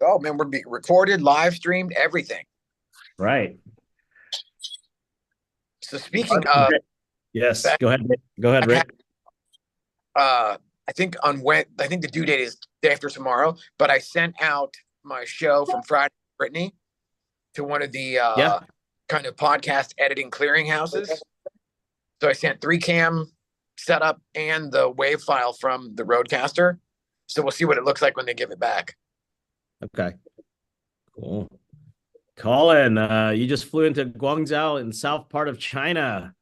Oh man, we're being recorded, live streamed, everything. Right. So speaking of Yes. back, Go ahead. Go ahead, back Rick. I think I think the due date is day after tomorrow, but I sent out my show from Friday, Brittany, to one of the Yeah. kind of podcast editing clearinghouses. So I sent 3 cam setup and the wave file from the Roadcaster. So we'll see what it looks like when they give it back. Okay. Cool. Colin, you just flew into Guangzhou in south part of China.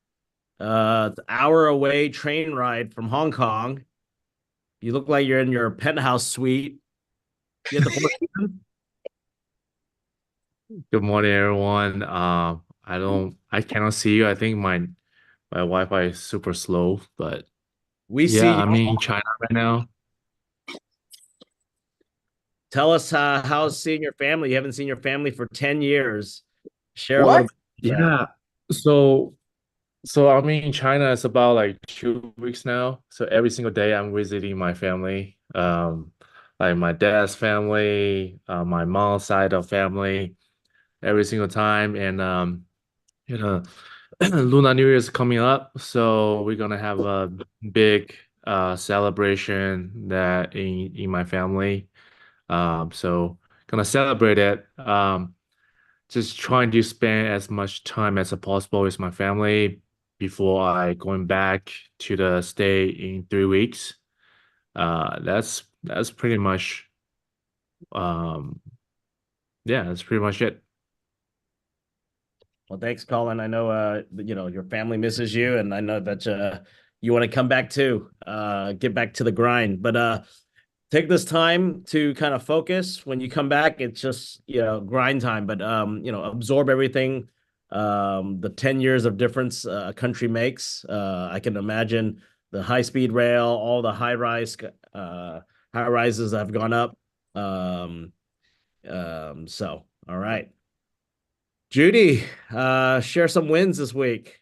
Hour away train ride from Hong Kong. You look like you're in your penthouse suite. You at the Four Seasons? Good morning, everyone. I cannot see you. I think my Wi-Fi is super slow, but We yeah, see you. I'm in China right now. Tell us how's seeing your family. You haven't seen your family for 10 years. Share a little What? bit of that. Yeah, so I'm in China. It's about like 2 weeks now. So every single day I'm visiting my family, like my dad's family, my mom's side of family, every single time. And you know, Lunar New Year is coming up, so we're gonna have a big celebration that in my family. So gonna celebrate it. Just trying to spend as much time as possible with my family before I going back to the stay in 3 weeks. That's pretty much um yeah, that's pretty much it. Well, thanks, Colin. I know your family misses you, and I know that you want to come back too, get back to the grind. But take this time to kind of focus. When you come back, it's just grind time. But absorb everything. The 10 years of difference a country makes. I can imagine the high speed rail, all the high rises that have gone up. Um, so all right. Judy, share some wins this week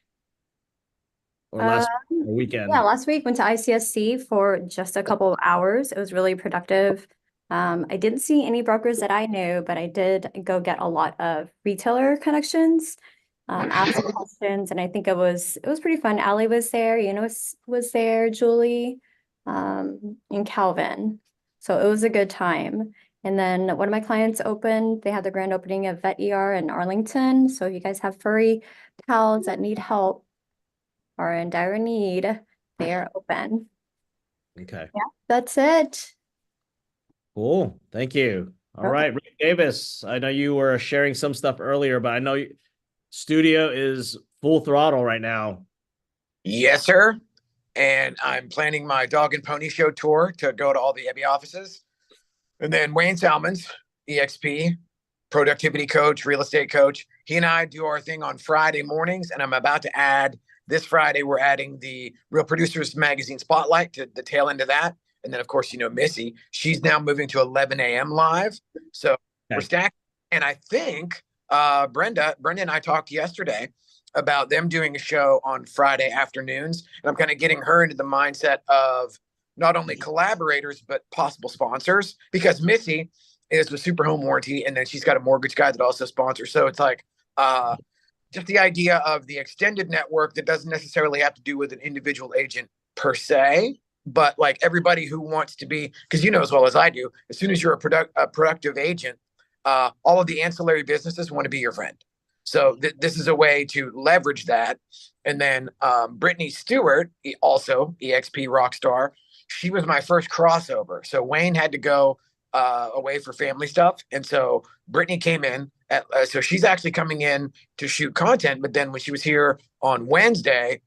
or Um, last yeah, weekend. last week went to ICSC for just a couple of hours. It was really productive. I didn't see any brokers that I knew, but I did go get a lot of retailer connections, ask some questions, and I think it was pretty fun. Allie was there, was there, Julie, and Calvin. So it was a good time. And then one of my clients opened, they had the grand opening of Vet ER in Arlington. So if you guys have furry pals that need help, are in dire need, they are open. Okay, Yeah, that's it. cool. Thank you. All right, Rick Davis. I know you were sharing some stuff earlier, but I know studio is full throttle right now. Yes, sir. And I'm planning my dog and pony show tour to go to all the Ebby offices. And then Wayne Salmons, EXP, productivity coach, real estate coach. He and I do our thing on Friday mornings. And I'm about to add this Friday, we're adding the Real Producers Magazine Spotlight to the tail end of that. And then, of course, Missy, she's now moving to 11 a.m. live. So we're Okay. stacked. And I think Brenda and I talked yesterday about them doing a show on Friday afternoons. And I'm kind of getting her into the mindset of not only collaborators, but possible sponsors, because Missy is with Super Home Warranty. And then she's got a mortgage guy that also sponsors. So it's like, just the idea of the extended network that doesn't necessarily have to do with an individual agent per se, but like everybody who wants to be, because as well as I do, as soon as you're a productive agent, all of the ancillary businesses want to be your friend. So this is a way to leverage that. And then Brittany Stewart, also EXP Rockstar, she was my first crossover. So Wayne had to go away for family stuff. And so Brittany came in. So she's actually coming in to shoot content. But then when she was here on Wednesday,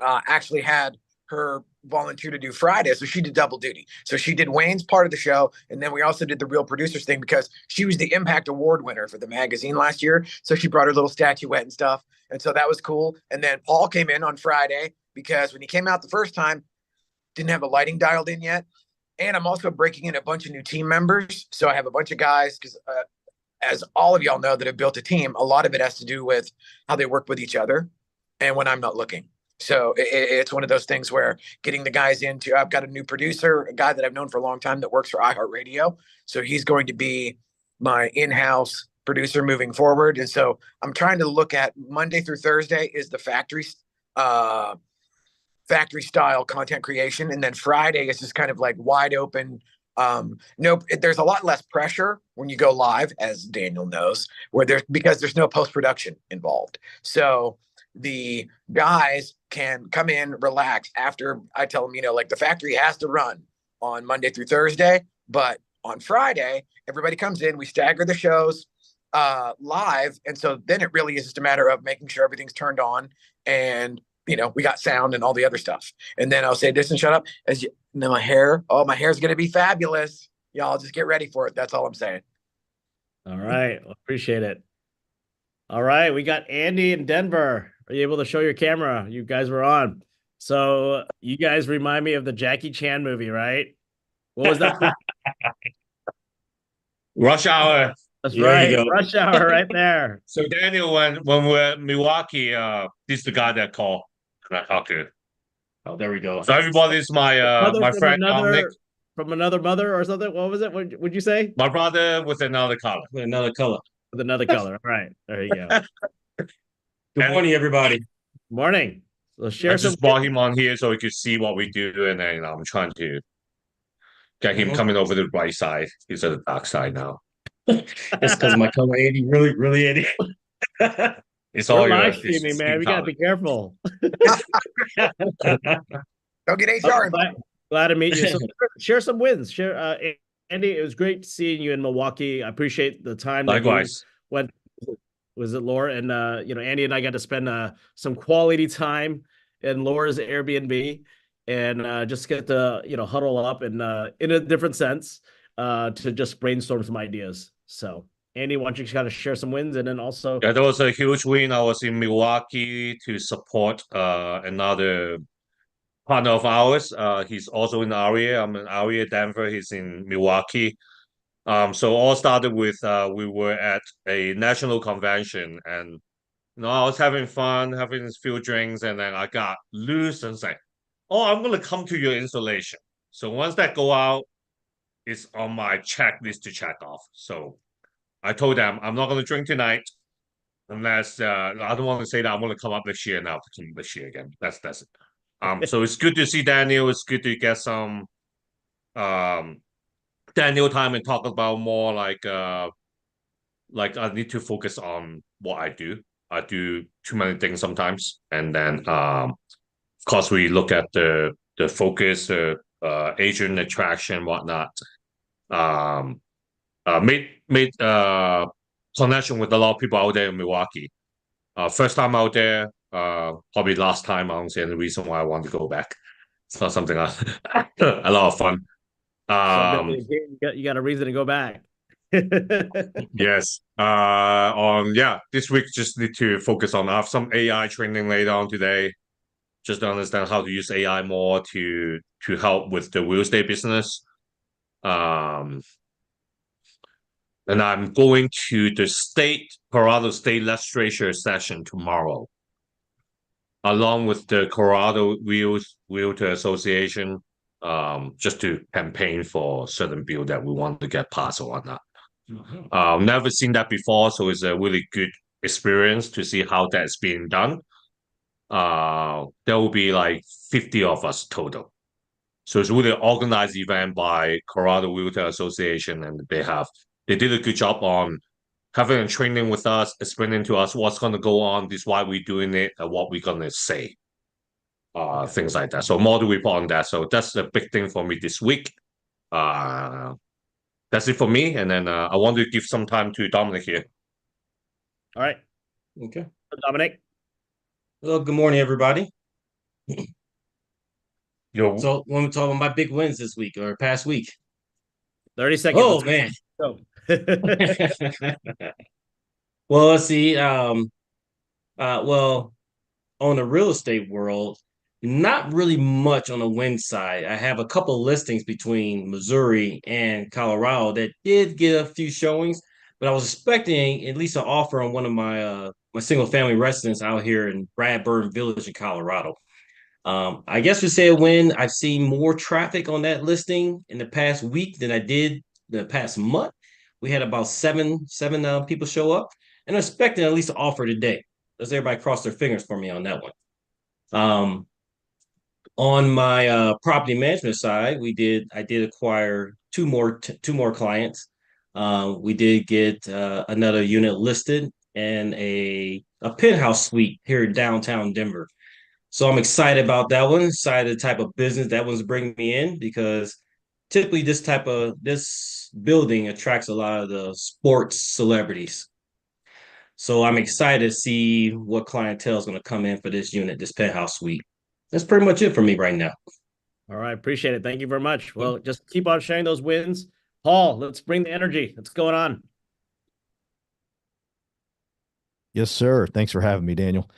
actually had her volunteer to do Friday. So she did double duty. So she did Wayne's part of the show. And then we also did the Real Producers thing because she was the Impact Award winner for the magazine last year. So she brought her little statuette and stuff. And so that was cool. And then Paul came in on Friday because when he came out the first time, didn't have a lighting dialed in yet. And I'm also breaking in a bunch of new team members. So I have a bunch of guys because as all of y'all know that have built a team, a lot of it has to do with how they work with each other and when I'm not looking. So it's one of those things where getting the guys into, I've got a new producer, a guy that I've known for a long time that works for iHeartRadio. So he's going to be my in-house producer moving forward. And so I'm trying to look at Monday through Thursday is the uh, factory style content creation. And then Friday is just kind of like wide open. No, there's a lot less pressure when you go live, as Daniel knows, because there's no post-production involved. So the guys can come in, relax after I tell them, like the factory has to run on Monday through Thursday, but on Friday, everybody comes in, we stagger the shows live. And so then it really is just a matter of making sure everything's turned on and we got sound and all the other stuff. And then I'll say this and shut up. My hair's going to be fabulous. Y'all just get ready for it. That's all I'm saying. All right. Well, appreciate it. All right. We got Andy in Denver. Are you able to show your camera? You guys were on. So you guys remind me of the Jackie Chan movie, right? What was that? Rush Hour. That's right. Rush Hour right there. So Daniel, when we're at Milwaukee, this is the guy that called. Can I talk to? Oh, there we go. So everybody's my friend Dominic. From another mother or something. What was it? What would you say? My brother with another color. With another color. With another color. All right. There you go. Good morning, everybody. Morning. So I share some. just brought him on here so he could see what we do, and then I'm trying to get him coming over to the right side. He's at the dark side now. It's because my color Andy, really Andy. It's We're all your live streaming, man. We gotta be careful. Don't get HR involved. Glad to meet you. So share some wins. Andy, it was great seeing you in Milwaukee. I appreciate the time. Likewise. That you went, was it Laura? And Andy and I got to spend some quality time in Laura's Airbnb and just get to huddle up and in a different sense to just brainstorm some ideas. So Andy, why don't you kind of share some wins and then also that was a huge win. I was in Milwaukee to support another partner of ours. He's also in the area. I'm in area, Denver. He's in Milwaukee. So all started with we were at a national convention, and I was having fun, having a few drinks, and then I got loose and said, "Oh, I'm gonna come to your installation." So once that go out, it's on my checklist to check off. So I told them I'm not gonna drink tonight unless I don't want to say that I'm gonna come up this year now to come this year again. That's it. So it's good to see Daniel. It's good to get some Daniel time and talk about more like I need to focus on what I do. I do too many things sometimes, and then of course we look at the focus, agent attraction, whatnot. Made connection with a lot of people out there in Milwaukee. First time out there, probably last time. I don't see any reason why I want to go back. It's not something a lot of fun. you got a reason to go back. Yes. This week just need to focus on. I have some AI training later on today, just to understand how to use AI more to help with the real estate business. And I'm going to the Colorado State Legislature session tomorrow, along with the Colorado Realtor Association, just to campaign for certain bill that we want to get passed or whatnot. Never seen that before, so it's a really good experience to see how that's being done. There will be like 50 of us total. So it's really an organized event by Colorado Realtor Association, and they did a good job on having a training with us, explaining to us what's going to go on, this why we're doing it, and what we're going to say. Things like that. So more to report on that. So that's a big thing for me this week. That's it for me. And then I want to give some time to Dominic here. All right. Okay. Dominic. Well, good morning, everybody. Yo. So when we talk about my big wins this week or past week. 30 seconds. Oh, man. Go. Well, let's see. Well, on the real estate world, not really much on the win side. I have a couple listings between Missouri and Colorado that did get a few showings, but I was expecting at least an offer on one of my my single family residence out here in Bradburn Village in Colorado. I guess we say a win. I've seen more traffic on that listing in the past week than I did the past month. We had about seven people show up, and I'm expecting at least an offer today. Let's everybody cross their fingers for me on that one. On my property management side, I did acquire two more clients. We did get another unit listed and a penthouse suite here in downtown Denver. So I'm excited about that one. Excited the type of business that one's bringing me in because typically this building attracts a lot of the sports celebrities. So I'm excited to see what clientele is going to come in for this unit, this penthouse suite. That's pretty much it for me right now. All right, appreciate it. Thank you very much. Well, just keep on sharing those wins. Paul, let's bring the energy. What's going on? Yes, sir. Thanks for having me, Daniel.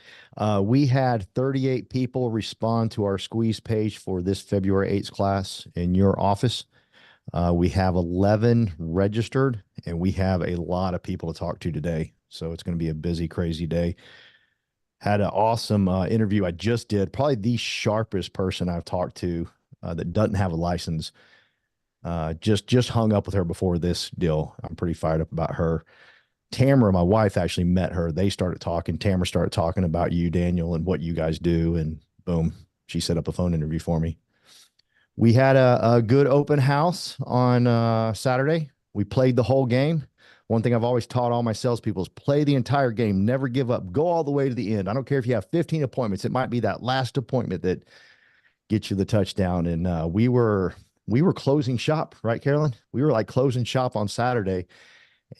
We had 38 people respond to our squeeze page for this February 8th class in your office. We have 11 registered, and we have a lot of people to talk to today. So it's going to be a busy, crazy day. Had an awesome interview I just did. Probably the sharpest person I've talked to that doesn't have a license. Just hung up with her before this deal. I'm pretty fired up about her. Tamara, my wife, actually met her. They started talking. Tamara started talking about you, Daniel, and what you guys do. And boom, she set up a phone interview for me. We had a good open house on Saturday. We played the whole game. One thing I've always taught all my salespeople is play the entire game. Never give up. Go all the way to the end. I don't care if you have 15 appointments. It might be that last appointment that gets you the touchdown. And we were closing shop, right, Carolyn? We were like closing shop on Saturday.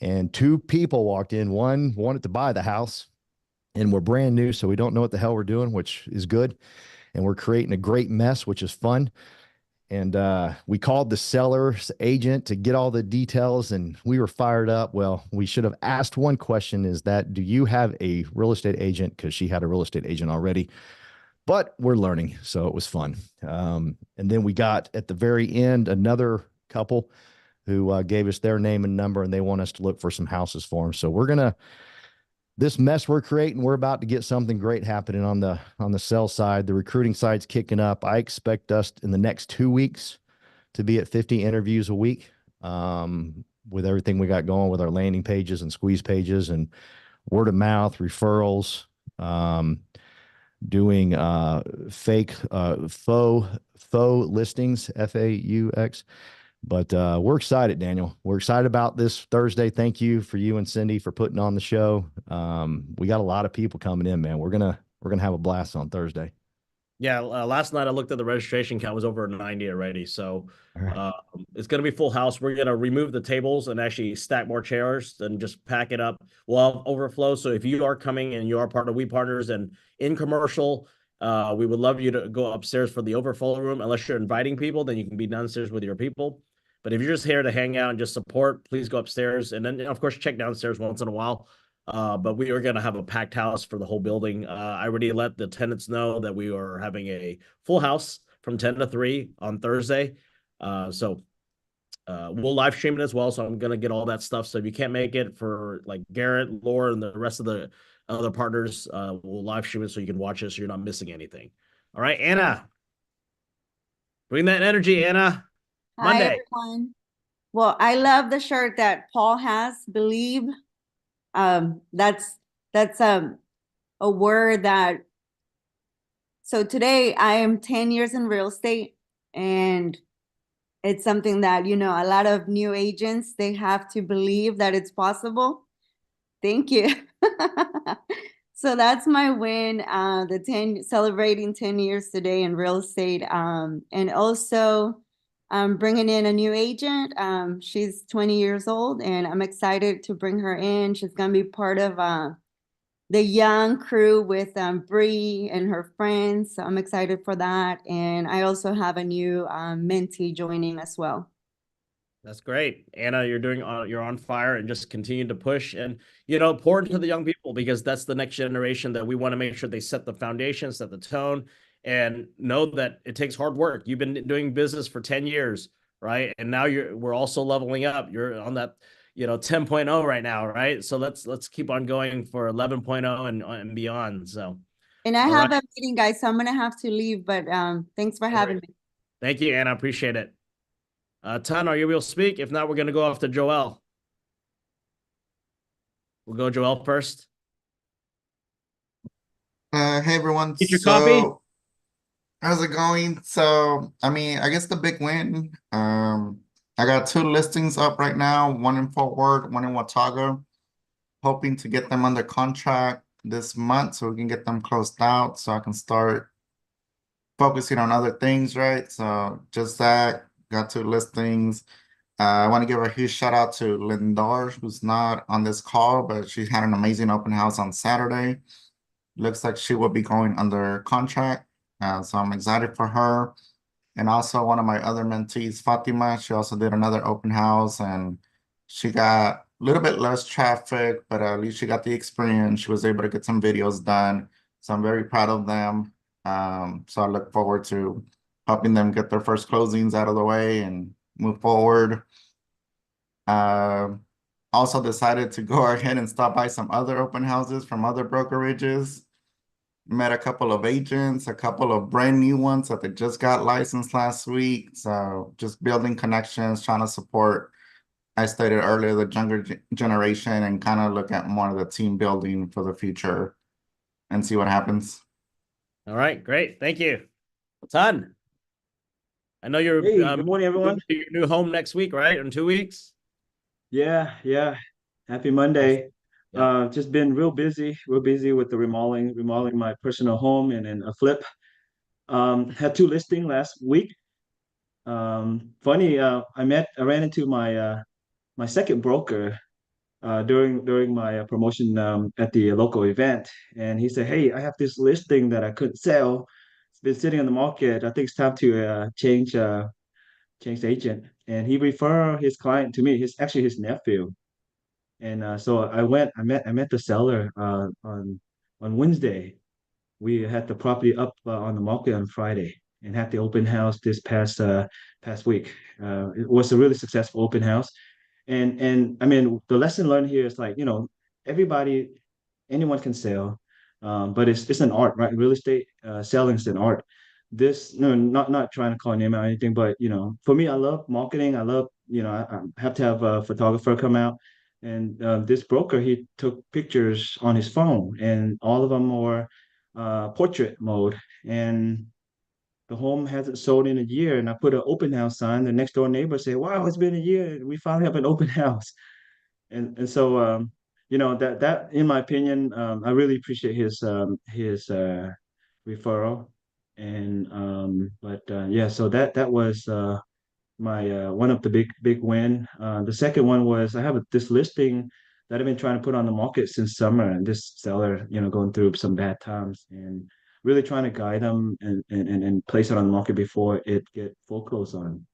And two people walked in. One wanted to buy the house, and we're brand new, so we don't know what the hell we're doing, which is good. And we're creating a great mess, which is fun. And we called the seller's agent to get all the details, and we were fired up. Well, we should have asked one question, is that, do you have a real estate agent? Because she had a real estate agent already. But we're learning, so it was fun. And then we got, at the very end, another couple who gave us their name and number, and they want us to look for some houses for them. So this mess we're creating, we're about to get something great happening on the sell side. The recruiting side's kicking up. I expect us in the next 2 weeks to be at 50 interviews a week, with everything we got going with our landing pages and squeeze pages and word of mouth referrals, doing faux listings, FAUX. But we're excited, Daniel. We're excited about this Thursday. Thank you for you and Cindy for putting on the show. We got a lot of people coming in, man. We're gonna have a blast on Thursday. Yeah, last night I looked at the registration count was over 90 already. So it's going to be full house. We're going to remove the tables and actually stack more chairs and just pack it up. We'll have overflow. So if you are coming and you are part of We Partners and in commercial, we would love you to go upstairs for the overflow room. Unless you're inviting people, then you can be downstairs with your people. But if you're just here to hang out and just support, please go upstairs. And then, of course, check downstairs once in a while. But we are going to have a packed house for the whole building. I already let the tenants know that we are having a full house from 10 to 3 on Thursday. So we'll live stream it as well. So I'm going to get all that stuff. So if you can't make it, for like Garrett, Laura, and the rest of the other partners, we'll live stream it so you can watch it so you're not missing anything. All right, Anna. Bring that energy, Anna. Monday. Hi, everyone. Well, I love the shirt that Paul has, believe. That's a word that, so today I am 10 years in real estate, and it's something that, a lot of new agents, they have to believe that it's possible. Thank you. So that's my win, celebrating 10 years today in real estate. And also bringing in a new agent. She's 20 years old, and I'm excited to bring her in. She's going to be part of the young crew with Bree and her friends. So I'm excited for that. And I also have a new mentee joining as well. That's great. Anna, you're on fire, and just continue to push and, pour into the young people, because that's the next generation that we want to make sure they set the foundation, set the tone, and know that it takes hard work. You've been doing business for 10 years, right? And now we're also leveling up. You're on that, 10.0 right now, right? So let's keep on going for 11.0 and beyond. So. And I All have right. a meeting, guys, so I'm gonna have to leave, but thanks for having me. Thank you, Anna. I appreciate it. Tan, are you able to speak? If not, we're going to go off to Joel. We'll go Joel first. Hey everyone. Get your coffee? So how's it going? So I mean, I guess the big win. I got two listings up right now, one in Fort Worth, one in Watauga. Hoping to get them under contract this month so we can get them closed out so I can start focusing on other things, right? So just that, got two listings. I want to give a huge shout out to Lindar, who's not on this call, but she had an amazing open house on Saturday. Looks like she will be going under contract. So I'm excited for her. And also one of my other mentees, Fatima, she also did another open house and she got a little bit less traffic, but at least she got the experience. She was able to get some videos done. So I'm very proud of them. So I look forward to helping them get their first closings out of the way and move forward. Uh, Also decided to go ahead and stop by some other open houses from other brokerages. Met a couple of agents, a couple of brand new ones that they just got licensed last week. So just building connections, trying to support, I stated earlier, the younger generation and kind of look at more of the team building for the future and see what happens. All right, great. Thank you. Tan, I know you're Hey, good morning, everyone. moving to your new home next week, right? In 2 weeks? Yeah. Happy Monday. Yeah. Just been real busy with the remodeling my personal home and then a flip. Had two listing last week. Funny, I ran into my second broker during my promotion at the local event, and he said, "Hey, I have this listing that I couldn't sell. It's been sitting on the market. I think it's time to change the agent." And he referred his client to me. His actually his nephew. And so I met the seller on Wednesday. We had the property up on the market on Friday and had the open house this past week. It was a really successful open house. And I mean, the lesson learned here is like, everybody, anyone can sell, but it's an art, right? Real estate selling is an art. This no, not trying to call a name out or anything, but for me, I love marketing. I love, I have to have a photographer come out, and this broker he took pictures on his phone, and all of them were portrait mode, and the home hasn't sold in a year. And I put an open house sign. The next door neighbor said, "Wow, it's been a year. We finally have an open house." And so that in my opinion, I really appreciate his referral. And but yeah, so that was my one of the big win. The second one was I have this listing that I've been trying to put on the market since summer, and this seller, going through some bad times, and really trying to guide them and place it on the market before it get foreclosed on.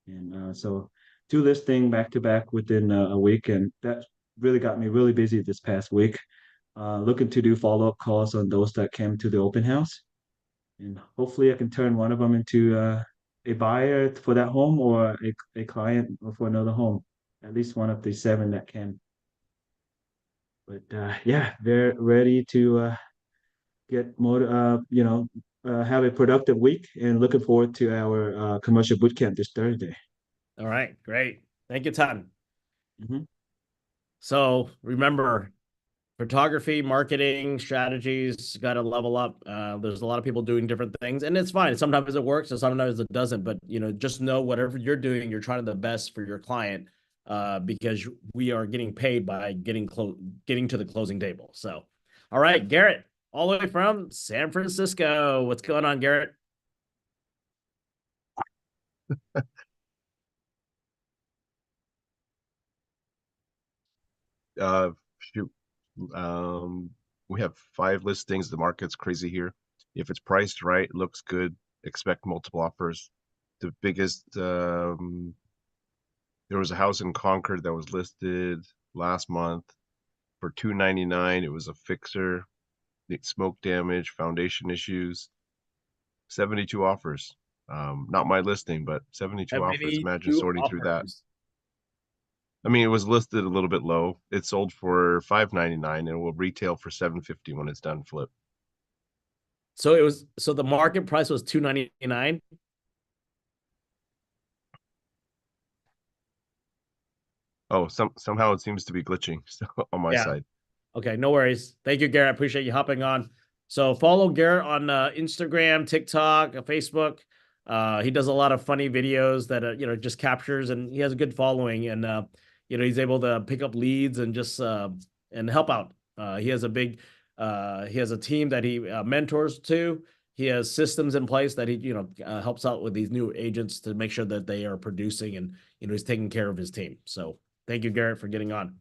And so two listing back to back within a week, and that really got me really busy this past week. Looking to do follow-up calls on those that came to the open house, and hopefully I can turn one of them into a buyer for that home or a client for another home. At least one of the seven that can. But yeah, they're ready to get more, have a productive week, and looking forward to our commercial boot camp this Thursday. All right, great. Thank you, Tan. Mm-hmm. So remember, photography, marketing, strategies got to level up. There's a lot of people doing different things, and it's fine. Sometimes it works, and sometimes it doesn't. But just know whatever you're doing, you're trying the best for your client, because we are getting paid by getting to the closing table. So, all right, Garrett, all the way from San Francisco. What's going on, Garrett? Shoot. We have 5 listings. The market's crazy here. If it's priced right, looks good, expect multiple offers. The biggest, there was a house in Concord that was listed last month for $299. It was a fixer, smoke damage, foundation issues, 72 offers. Not my listing, but 72 offers. Imagine sorting through that. I mean, it was listed a little bit low. It sold for $599 and will retail for $750 when it's done flip. So the market price was $299. Oh, somehow it seems to be glitching on my Yeah. side. Okay, no worries. Thank you, Garrett. I appreciate you hopping on. So follow Garrett on Instagram, TikTok, Facebook. He does a lot of funny videos that just captures, and he has a good following. And he's able to pick up leads and just and help out. He has a team that he mentors to. He has systems in place that he helps out with these new agents to make sure that they are producing, and he's taking care of his team. So thank you, Garrett, for getting on.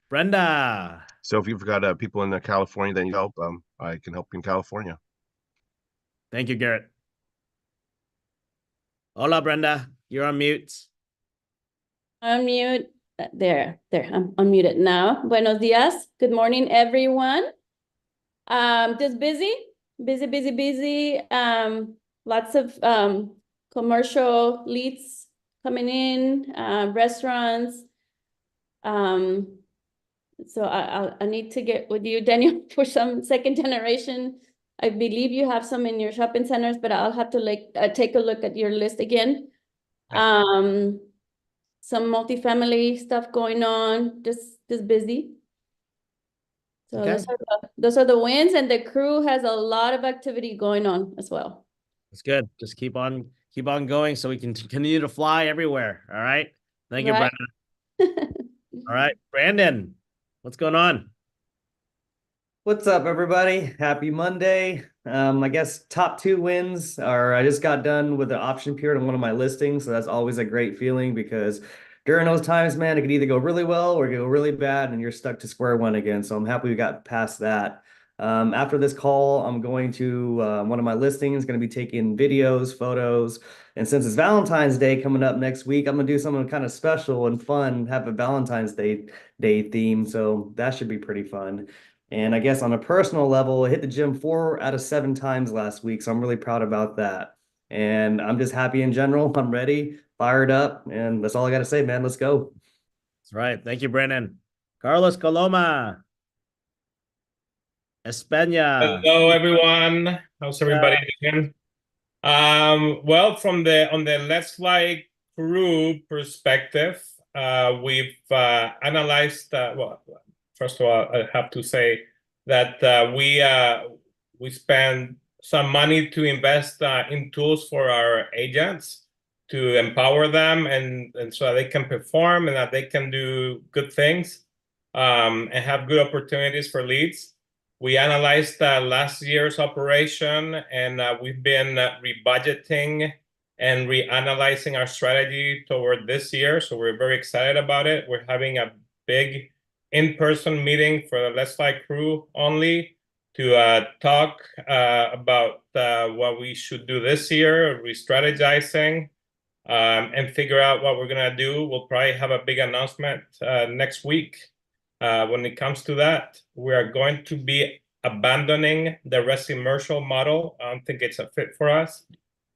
Brenda. So if you've got people in California that need help, I can help you in California. Thank you, Garrett. Hola, Brenda. You're on mute. Unmute. There. I'm unmuted now. Buenos dias. Good morning, everyone. Just busy. Lots of commercial leads coming in, restaurants. So I need to get with you, Daniel, for some second generation. I believe you have some in your shopping centers, but I'll have to take a look at your list again. Some multifamily stuff going on, just busy. So Okay. those are the wins, and the crew has a lot of activity going on as well. That's good. Just keep on going so we can continue to fly everywhere. All right. Thank you, Right. Brenda. All right, Brandon, what's going on? What's up, everybody? Happy Monday. I guess top 2 wins are I just got done with the option period on one of my listings, so that's always a great feeling because during those times, man, it could either go really well or go really bad, and you're stuck to square one again. So I'm happy we got past that. After this call, I'm going to one of my listings, going to be taking videos, photos, and since it's Valentine's Day coming up next week, I'm gonna do something kind of special and fun, have a Valentine's Day theme. So that should be pretty fun. And I guess on a personal level, I hit the gym 4 out of 7 times last week, so I'm really proud about that. And I'm just happy in general. I'm ready, fired up, and that's all I got to say, man. Let's go. That's right. Thank you, Brandon. Carlos Coloma. España. Hello, everyone. How's everybody doing? Well, on the Let's Fly crew perspective, we've analyzed. Well, first of all, I have to say that we spend some money to invest in tools for our agents to empower them and so that they can perform and that they can do good things and have good opportunities for leads. We analyzed last year's operation, and we've been rebudgeting and reanalyzing our strategy toward this year. So we're very excited about it. We're having a big in-person meeting for the Let's Fly crew only to talk about what we should do this year, re-strategizing, and figure out what we're going to do. We'll probably have a big announcement next week. When it comes to that, we are going to be abandoning the resi-commercial model. I don't think it's a fit for us,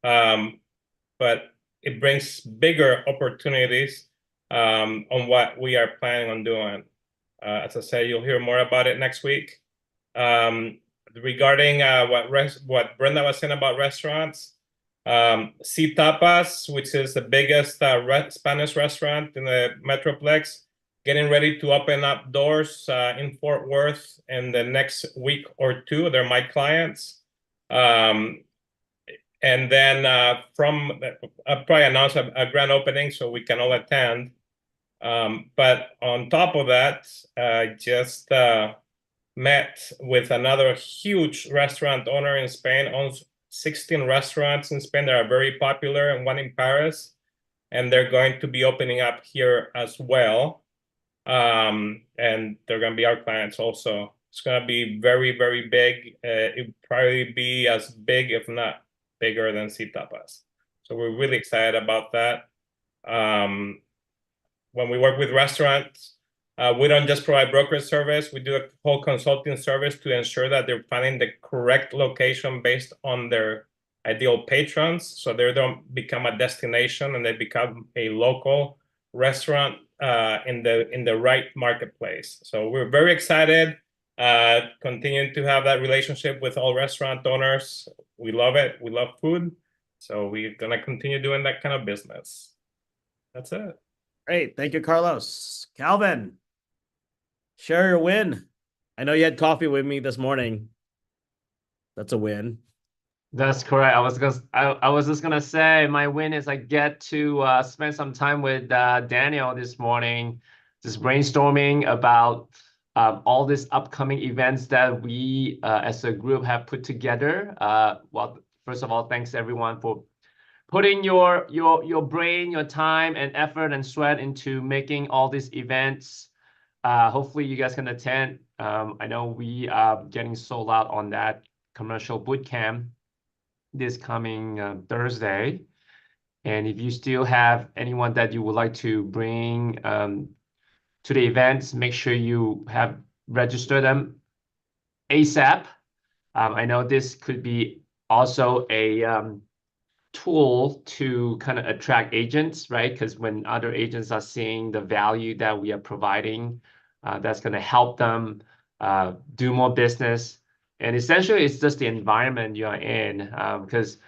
but it brings bigger opportunities on what we are planning on doing. As I said, you'll hear more about it next week. Regarding what Brenda was saying about restaurants, C Tapas, which is the biggest Spanish restaurant in the Metroplex, getting ready to open up doors in Fort Worth in the next week or 2. They're my clients. And then I'll probably announce a grand opening so we can all attend. But on top of that, I just met with another huge restaurant owner in Spain, owns 16 restaurants in Spain that are very popular, and one in Paris. And they're going to be opening up here as well. And they're going to be our clients also. It's going to be very, very big. It will probably be as big, if not bigger, than C Tapas. So we're really excited about that. When we work with restaurants, we don't just provide brokerage service. We do a whole consulting service to ensure that they're finding the correct location based on their ideal patrons, so they don't become a destination and they become a local restaurant in the right marketplace. So we're very excited. continuing to have that relationship with all restaurant owners. We love it. We love food. So we're going to continue doing that kind of business. That's it. Great. Thank you, Carlos. Calvin, share your win. I know you had coffee with me this morning. That's a win. That's correct. I was just gonna say my win is I get to spend some time with Daniel this morning, just brainstorming about all these upcoming events that we as a group have put together. Well, first of all, thanks everyone for putting your brain, your time and effort and sweat into making all these events. Hopefully you guys can attend. I know we are getting sold out on that commercial boot camp this coming Thursday. And if you still have anyone that you would like to bring to the events, make sure you have registered them ASAP. I know this could be also a tool to kind of attract agents, right? Because when other agents are seeing the value that we are providing, that's going to help them do more business. And essentially, it's just the environment you're in, because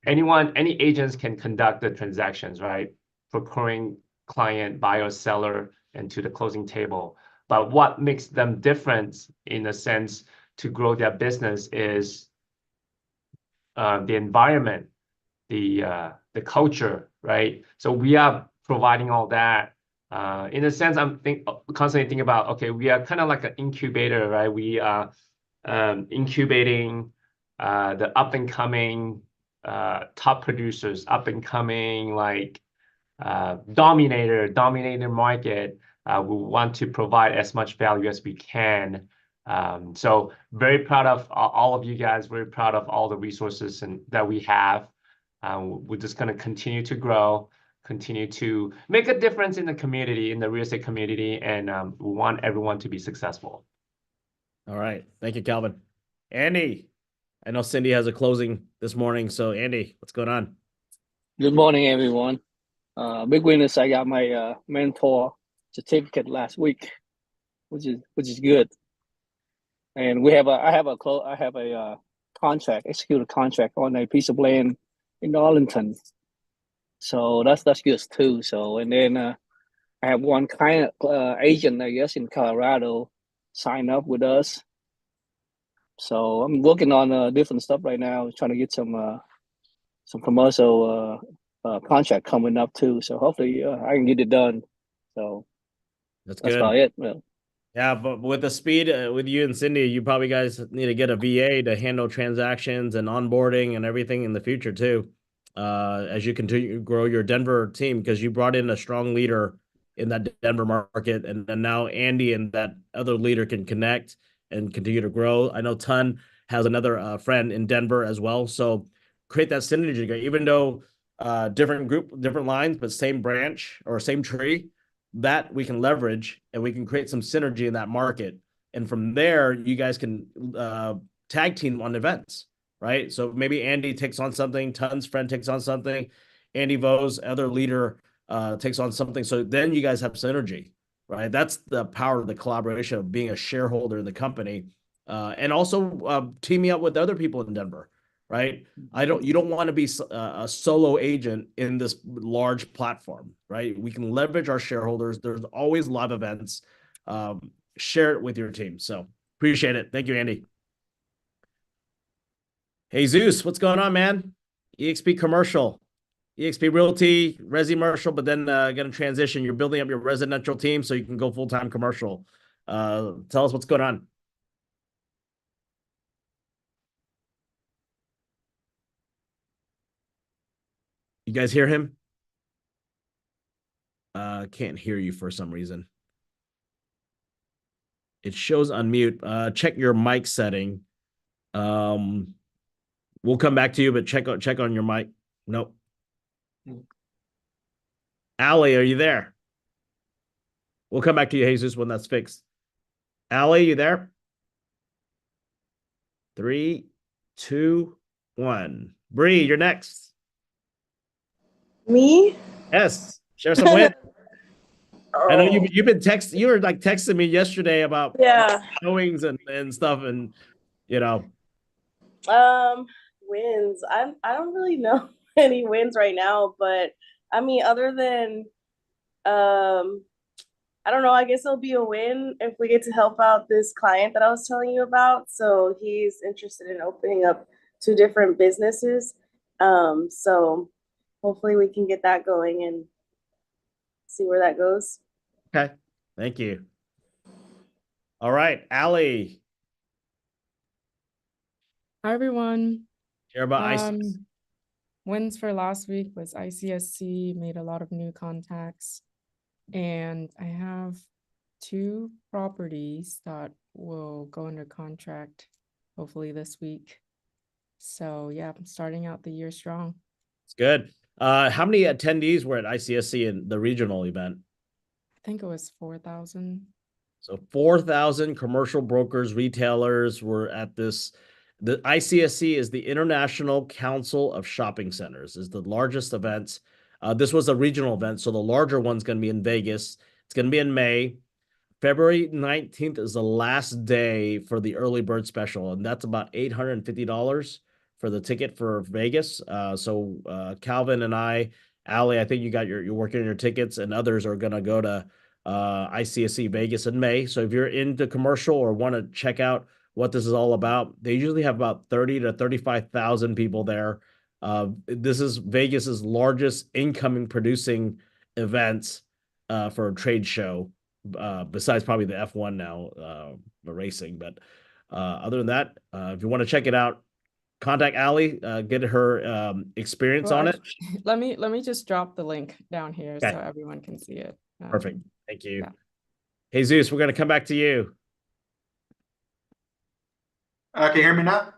any agents can conduct the transactions, right? Procuring client, buyer, seller, and to the closing table. But what makes them different in a sense to grow their business is the environment, the culture, right? So we are providing all that. In a sense, I'm constantly thinking about, okay, we are kind of like an incubator, right? We are incubating the up and coming top producers, up and coming like dominator market. We want to provide as much value as we can. So very proud of all of you guys, very proud of all the resources that we have. We're just going to continue to grow, continue to make a difference in the community, in the real estate community, and we want everyone to be successful. All right. Thank you, Calvin. Andy, I know Cindy has a closing this morning. So Andy, what's going on? Good morning, everyone. Big win is I got my mentor certificate last week, which is good. And I have a contract, executed contract on a piece of land in Arlington. So that's good too. So and then I have one kind of agent, I guess, in Colorado sign up with us. So I'm working on different stuff right now, trying to get some commercial contract coming up too. So hopefully I can get it done. So that's good. About it. Well, yeah, but with the speed with you and Cindy, you probably guys need to get a VA to handle transactions and onboarding and everything in the future too, as you continue to grow your Denver team, because you brought in a strong leader in that Denver market, and now Andy and that other leader can connect and continue to grow. I know Ton has another friend in Denver as well, so create that synergy. Even though different group, different lines, but same branch or same tree, that we can leverage and we can create some synergy in that market. And from there, you guys can tag team on events, right? So maybe Andy takes on something, Ton's friend takes on something, Andy Vo's other leader takes on something. So then you guys have synergy, right? That's the power of the collaboration of being a shareholder in the company, and also teaming up with other people in Denver, right? You don't want to be a solo agent in this large platform, right? We can leverage our shareholders. There's always live events. Share it with your team. So appreciate it. Thank you, Andy. Hey, Zeus, what's going on, man? EXP Commercial, EXP Realty, Resi Commercial, but then going to transition. You're building up your residential team so you can go full-time commercial. Tell us what's going on. You guys hear him? Can't hear you for some reason. It shows unmute. Check your mic setting. We'll come back to you, but check on your mic. Nope. Allie, are you there? We'll come back to you, Jesus, when that's fixed. Allie, you there? 3, 2, 1. Bree, you're next. Me? Yes. Share some wins. I know Oh, you've been you were like texting me yesterday about yeah. showings and stuff, and you know. Wins. I don't really know any wins right now, but I mean, other than I don't know, I guess it'll be a win if we get to help out this client that I was telling you about. So he's interested in opening up two different businesses. So hopefully we can get that going and see where that goes. Okay, thank you. All right, Allie. Hi everyone. Share about ICS. Wins for last week was ICSC, made a lot of new contacts, and I have 2 properties that will go under contract hopefully this week. So yeah, I'm starting out the year strong. It's good. How many attendees were at ICSC in the regional event? I think it was 4,000. So 4,000 commercial brokers, retailers were at this. The ICSC is the International Council of Shopping Centers, is the largest event. This was a regional event, so the larger one's going to be in Vegas. It's going to be in May. February 19th is the last day for the early bird special, and that's about $850 for the ticket for Vegas. So Calvin and Allie, I think you're working on your tickets, and others are going to go to ICSC Vegas in May. So if you're into commercial or want to check out what this is all about, they usually have about 30 to 35,000 people there. This is Vegas's largest incoming producing event for a trade show, besides probably the F1 now, the racing. But other than that, if you want to check it out, contact Allie, get her experience Well, on it. let me just drop the link down here Okay. so everyone can see it. Perfect. Thank you. Yeah. Jesus, we're going to come back to you. Can you hear me now?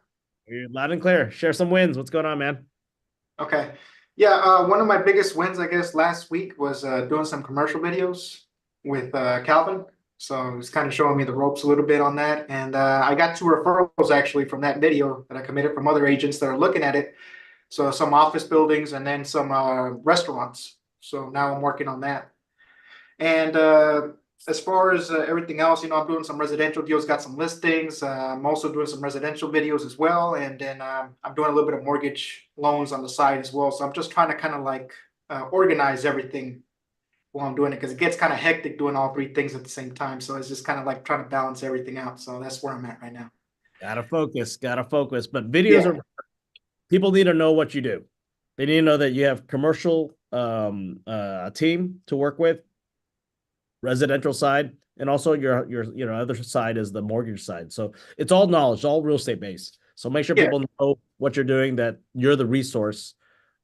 You're loud and clear. Share some wins. What's going on, man? Okay. Yeah, one of my biggest wins, I guess, last week was doing some commercial videos with Calvin. So he's kind of showing me the ropes a little bit on that. And I got 2 referrals actually from that video that I committed from other agents that are looking at it. So some office buildings and then some restaurants. So now I'm working on that. And as far as everything else, I'm doing some residential deals, got some listings. I'm also doing some residential videos as well. And then I'm doing a little bit of mortgage loans on the side as well. So I'm just trying to kind of like organize everything while I'm doing it, because it gets kind of hectic doing all 3 things at the same time. So it's just kind of like trying to balance everything out. So that's where I'm at right now. Gotta focus. But videos are, people need to know what you do. They need to know that you have commercial team to work with, residential side, and also your other side is the mortgage side. So it's all knowledge, all real estate based. So make sure people know what you're doing, that you're the resource.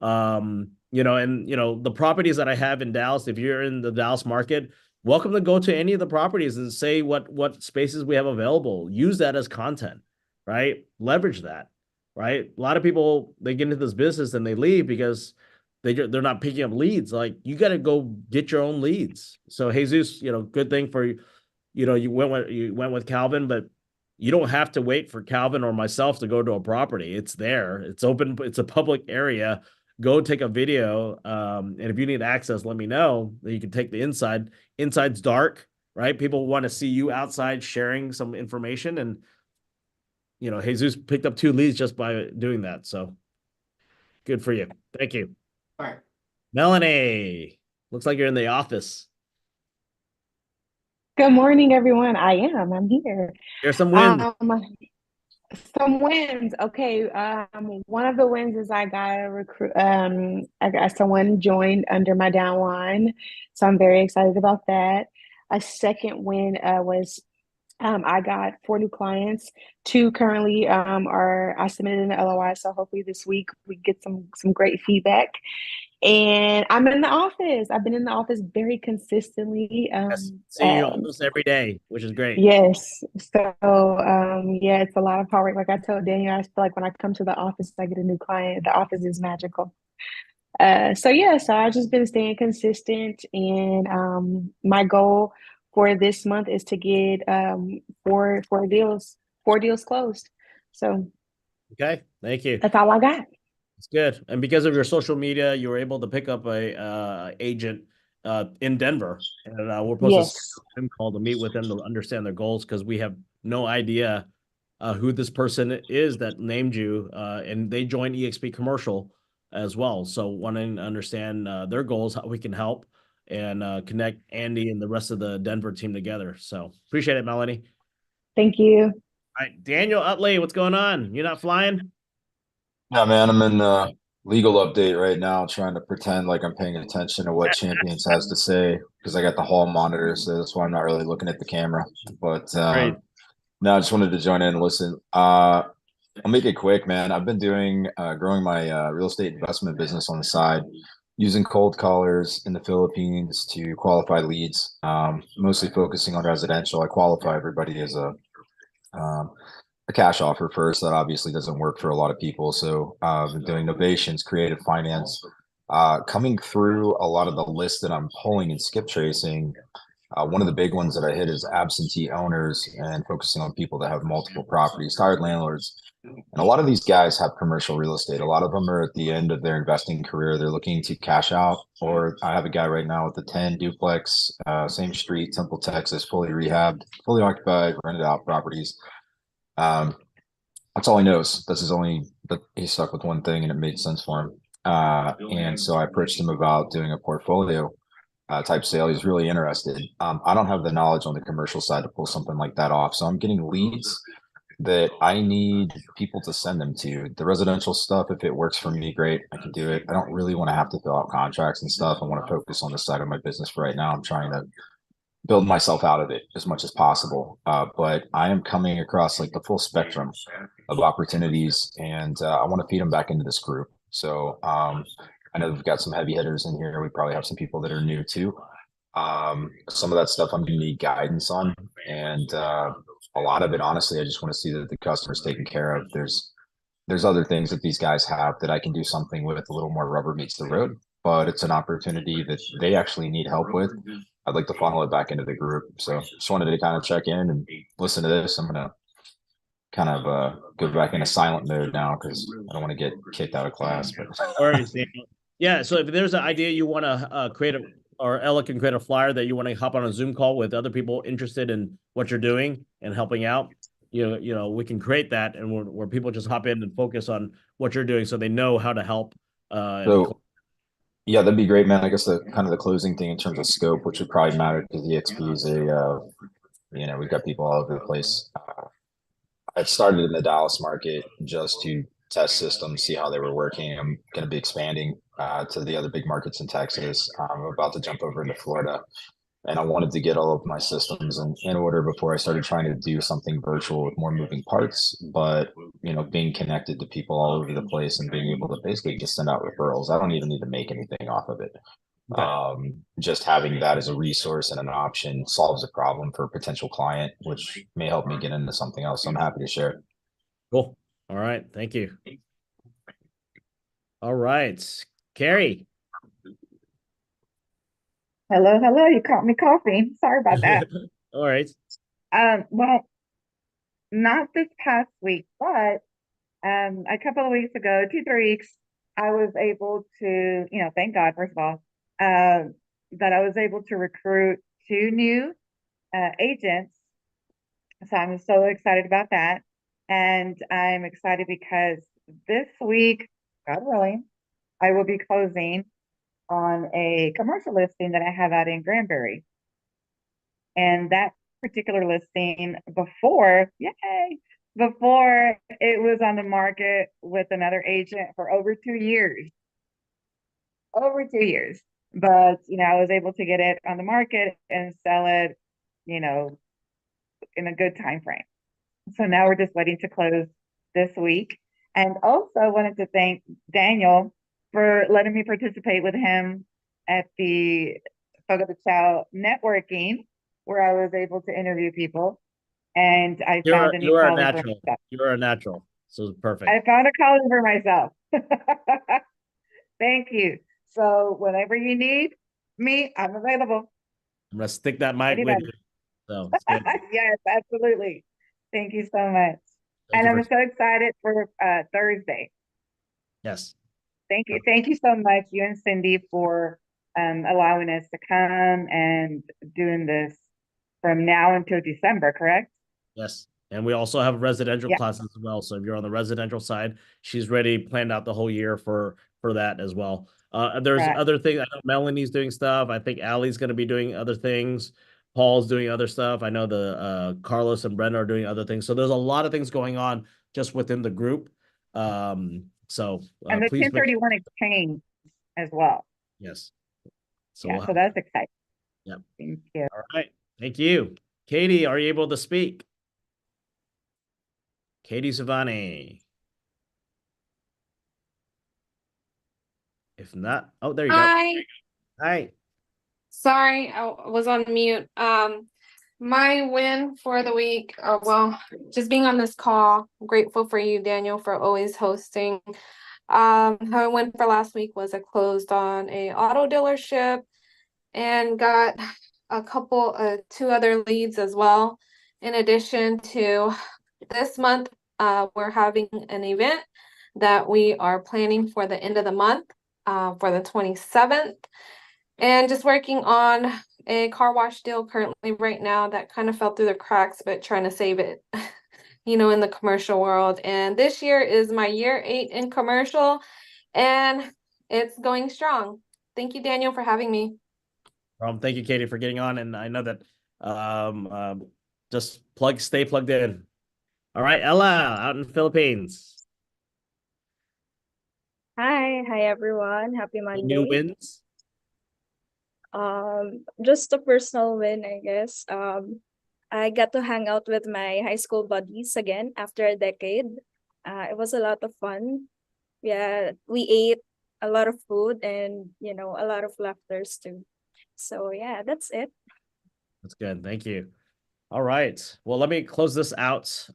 And the properties that I have in Dallas, if you're in the Dallas market, welcome to go to any of the properties and say what spaces we have available. Use that as content, right? Leverage that, right? A lot of people, they get into this business and they leave because they're not picking up leads. Like, you got to go get your own leads. So Jesus, good thing for you went with Calvin, but you don't have to wait for Calvin or myself to go to a property. It's there. It's open. It's a public area. Go take a video. And if you need access, let me know. That you can take the inside. Inside's dark, right? People want to see you outside sharing some information. And, Jesus picked up 2 leads just by doing that. So good for you. Thank you. All right. Melanie, looks like you're in the office. Good morning, everyone. I am. I'm here. Here's some wins. Some wins. Okay. One of the wins is I got a recruit. I got someone joined under my downline, so I'm very excited about that. A second win was I got 4 new clients. 2 currently I submitted an LOI, so hopefully this week we get some great feedback. And I'm in the office. I've been in the office very consistently. Seeing you almost every day, which is great. Yes. So yeah, it's a lot of hard work. Like I told Daniel, I feel like when I come to the office, I get a new client. The office is magical. So I've just been staying consistent, and my goal for this month is to get 4 deals closed. So Okay, thank you. that's all I got. It's good. And because of your social media, you were able to pick up a agent in Denver, and we're supposed to Yes. schedule a Zoom call to meet with them to understand their goals because we have no idea who this person is that named you, and they joined EXP Commercial as well. So wanting to understand their goals, how we can help, and connect Andy and the rest of the Denver team together. So appreciate it, Melanie. Thank you. All right, Daniel Utley, what's going on? You're not flying? Yeah, man, I'm in legal update right now, trying to pretend like I'm paying attention to what Champions has to say because I got the hall monitor, so that's why I'm not really looking at the camera. But Great. no, I just wanted to join in and listen. I'll make it quick, man. I've been doing growing my real estate investment business on the side, using cold callers in the Philippines to qualify leads, mostly focusing on residential. I qualify everybody as um, a cash offer first. That obviously doesn't work for a lot of people. So I've been doing novations, creative finance, coming through a lot of the lists that I'm pulling and skip tracing. One of the big ones that I hit is absentee owners and focusing on people that have multiple properties, tired landlords. And a lot of these guys have commercial real estate. A lot of them are at the end of their investing career. They're looking to cash out. Or I have a guy right now with the 10 duplex, same street, Temple, Texas, fully rehabbed, fully occupied, rented out properties. That's all he knows. That's his only, but he's stuck with one thing and it made sense for him. And so I approached him about doing a portfolio type sale. He's really interested. I don't have the knowledge on the commercial side to pull something like that off. So I'm getting leads that I need people to send them to. The residential stuff, if it works for me, great, I can do it. I don't really want to have to fill out contracts and stuff. I want to focus on the side of my business for right now. I'm trying to build myself out of it as much as possible. But I am coming across like the full spectrum of opportunities, and I want to feed them back into this group. So I know we've got some heavy hitters in here. We probably have some people that are new too. Some of that stuff I'm going to need guidance on, and a lot of it, honestly, I just want to see that the customer's taken care of. There's other things that these guys have that I can do something with. A little more rubber meets the road, but it's an opportunity that they actually need help with. I'd like to funnel it back into the group. So just wanted to kind of check in and listen to this. I'm gonna kind of go back into silent mode now because I don't want to get kicked out of class. But Yeah. So if there's an idea you want to create a, or Ella can create a flyer that you want to hop on a Zoom call with other people interested in what you're doing and helping out, you know, we can create that, and where people just hop in and focus on what you're doing so they know how to help. So yeah, that'd be great, man. I guess the kind of the closing thing in terms of scope, which would probably matter because EXP is you know, we've got people all over the place. I started in the Dallas market just to test systems, see how they were working. I'm going to be expanding to the other big markets in Texas. I'm about to jump over into Florida, and I wanted to get all of my systems in order before I started trying to do something virtual with more moving parts. But you know, being connected to people all over the place and being able to basically just send out referrals, I don't even need to make anything off of it. Just having that as a resource and an option solves a problem for a potential client, which may help me get into something else. So I'm happy to share. Cool. All right. Thank you. All right. Carrie. Hello, hello. You caught me coughing. Sorry about that. All right. Well, not this past week, but a couple of weeks ago, 2, 3 weeks, I was able to, you know, thank God, first of all, that I was able to recruit 2 new agents. So I'm so excited about that. And I'm excited because this week, God willing, I will be closing on a commercial listing that I have out in Granbury. And that particular listing before it was on the market with another agent for over 2 years. Over 2 years. But, you know, I was able to get it on the market and sell it, you know, in a good time frame. So now we're just waiting to close this week. And also wanted to thank Daniel for letting me participate with him at the Fogo de Chao networking, where I was able to interview people. And I found a new You're a calling for natural. myself. You're a natural. So it's perfect. I found a calling for myself. Thank you. So whenever you need me, I'm available. I'm gonna stick that mic with Anybody. you. So it's good. Yes, absolutely. Thank you so much. Thank And you I'm for so excited for Thursday. yes. Thank you. Thank you so much, you and Cindy, for allowing us to come and doing this from now until December, correct? Yes. And we also have residential Yeah. classes as well. So if you're on the residential side, she's ready, planned out the whole year for that as well. There's Right. other things. I know Melanie's doing stuff. I think Allie's going to be doing other things. Paul's doing other stuff. I know the Carlos and Brenda are doing other things. So there's a lot of things going on just within the group. So And the please make 1031 exchange as well. yes. So Yeah, we'll so have, that's exciting. yep. Thank you. All right. Thank you. Katie, are you able to speak? Katie Savani. If not, oh, there you go. Hi. Hi. Sorry, I was on mute. My win for the week, well, just being on this call. I'm grateful for you, Daniel, for always hosting. How I went for last week was I closed on a auto dealership and got a couple, two other leads as well. In addition to this month, we're having an event that we are planning for the end of the month, for the 27th. And just working on a car wash deal currently right now that kind of fell through the cracks, but trying to save it, in the commercial world. And this year is my year 8 in commercial, and it's going strong. Thank you, Daniel, for having me. Thank you, Katie, for getting on. And I know that just stay plugged in. All right, Ella out in the Philippines. Hi everyone. Happy Any new Monday. wins? Just a personal win, I guess. I got to hang out with my high school buddies again after a decade. It was a lot of fun. Yeah, we ate a lot of food and, a lot of laughters too. So yeah, that's it. That's good. Thank you. All right. Well, let me close this out.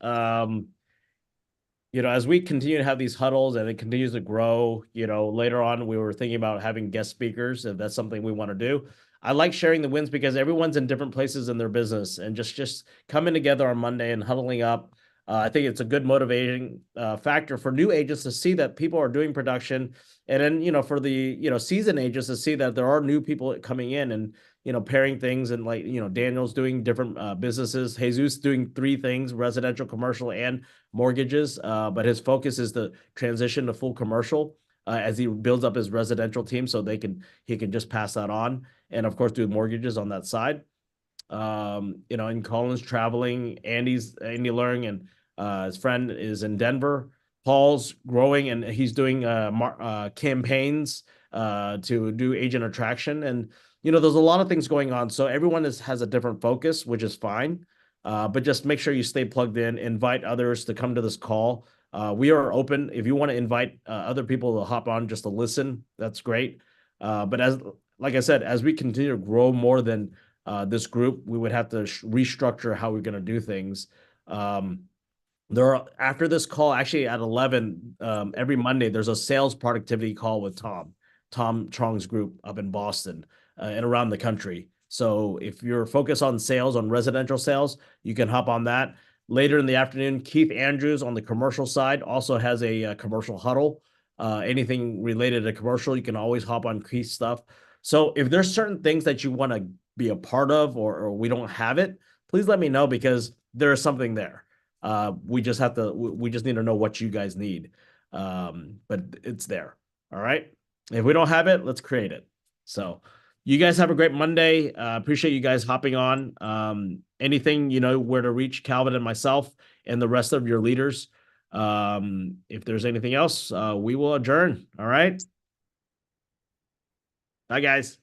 As we continue to have these huddles and it continues to grow, later on we were thinking about having guest speakers, if that's something we want to do. I like sharing the wins because everyone's in different places in their business, and just coming together on Monday and huddling up. I think it's a good motivating factor for new agents to see that people are doing production, and then for the seasoned agents to see that there are new people coming in and pairing things, and Daniel's doing different businesses. Jesus doing 3 things: residential, commercial, and mortgages. But his focus is to transition to full commercial as he builds up his residential team, so he can just pass that on, and of course do mortgages on that side. And Colin's traveling, Andy Learning, and his friend is in Denver. Paul's growing and he's doing campaigns to do agent attraction, and there's a lot of things going on. So everyone has a different focus, which is fine. But just make sure you stay plugged in, invite others to come to this call. We are open. If you want to invite other people to hop on just to listen, that's great. But like I said, as we continue to grow more than this group, we would have to restructure how we're going to do things. After this call, actually at 11, every Monday, there's a sales productivity call with Tom Chong's group up in Boston and around the country. So if you're focused on sales, on residential sales, you can hop on that. Later in the afternoon, Keith Andrews on the commercial side also has a commercial huddle. Anything related to commercial, you can always hop on Keith's stuff. So if there's certain things that you want to be a part of, or we don't have it, please let me know, because there is something there. We just need to know what you guys need. But it's there. All right. If we don't have it, let's create it. So you guys have a great Monday. Appreciate you guys hopping on. Anything, where to reach Calvin and myself and the rest of your leaders. If there's anything else, we will adjourn. All right. Bye, guys.